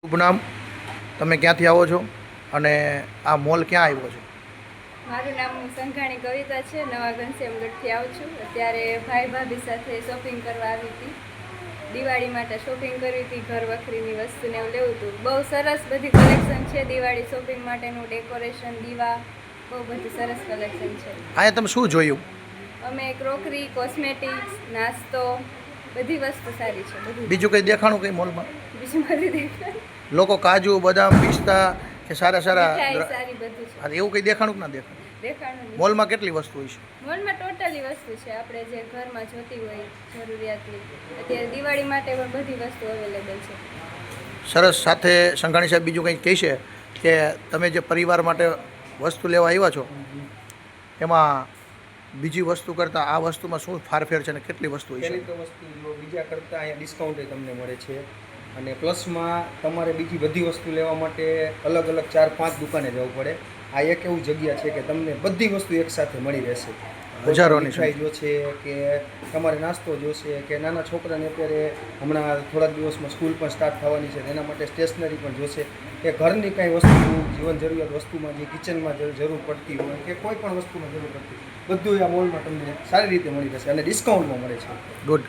શુભ નામ, તમે ક્યાંથી આવો છો અને આ મોલ ક્યાં આવ્યો છે? મારું નામ સંઘાણી કવિતા છે. નવા ઘનશ્યામગઢથી આવું છું. અત્યારે ભાઈ ભાભી સાથે શોપિંગ કરવા આવી હતી. દિવાળી માટે શોપિંગ કરી હતી, ઘર વખરીની વસ્તુને એવું લેવું હતું. બહુ સરસ બધી કલેક્શન છે દિવાળી શોપિંગ માટેનું. ડેકોરેશન, દીવા, બહુ બધી સરસ કલેક્શન છે. અહીંયા તમે શું જોયું? અમે ક્રોકરી, કોસ્મેટિક્સ, નાસ્તો, બધી વસ્તુ સારી છે. બધું બીજું કંઈ દેખાણું કંઈ મોલમાં? બીજું બધી દેખાય. લોકો કાજુ, બદામ, પિસ્તા કે સારા મીઠાઈ સારી બધું છે. એવું કંઈ દેખાણું કે ના દેખાણું? દેખાડું. મોલમાં કેટલી વસ્તુ હોય છે? મોલમાં ટોટલી વસ્તુ છે, આપણે જે ઘરમાં જોતી હોય જરૂરિયાતની. અત્યારે દિવાળી માટે પણ બધી વસ્તુ અવેલેબલ છે. સરસ. સાથે સંઘાણી સાહેબ બીજું કંઈક કહેશે કે તમે જે પરિવાર માટે વસ્તુ લેવા આવ્યા છો એમાં બીજી વસ્તુ કરતાં આ વસ્તુમાં શું ફારફેર છે અને કેટલી વસ્તુ હોય છે? પહેલી તો વસ્તુ જો બીજા કરતાં અહીંયા ડિસ્કાઉન્ટ તમને મળે છે અને પ્લસમાં તમારે બીજી બધી વસ્તુ લેવા માટે અલગ અલગ 4-5 દુકાને જવું પડે. આ એક એવું જગ્યા છે કે તમને બધી વસ્તુ એકસાથે મળી રહેશે. હજારોની મીઠાઈ જોશે કે તમારે નાસ્તો જોશે કે નાના છોકરાને અત્યારે હમણાં થોડાક દિવસમાં સ્કૂલ પણ સ્ટાર્ટ થવાની છે, તેના માટે સ્ટેશનરી પણ જોશે કે ઘરની કાંઈ વસ્તુ, જીવન જરૂરિયાત વસ્તુમાં જે કિચનમાં જરૂર પડતી હોય કે કોઈ પણ વસ્તુમાં જરૂર પડતી, બધું આ મોલમાં તમને સારી રીતે મળી રહેશે અને ડિસ્કાઉન્ટમાં મળે છે. ગુડ.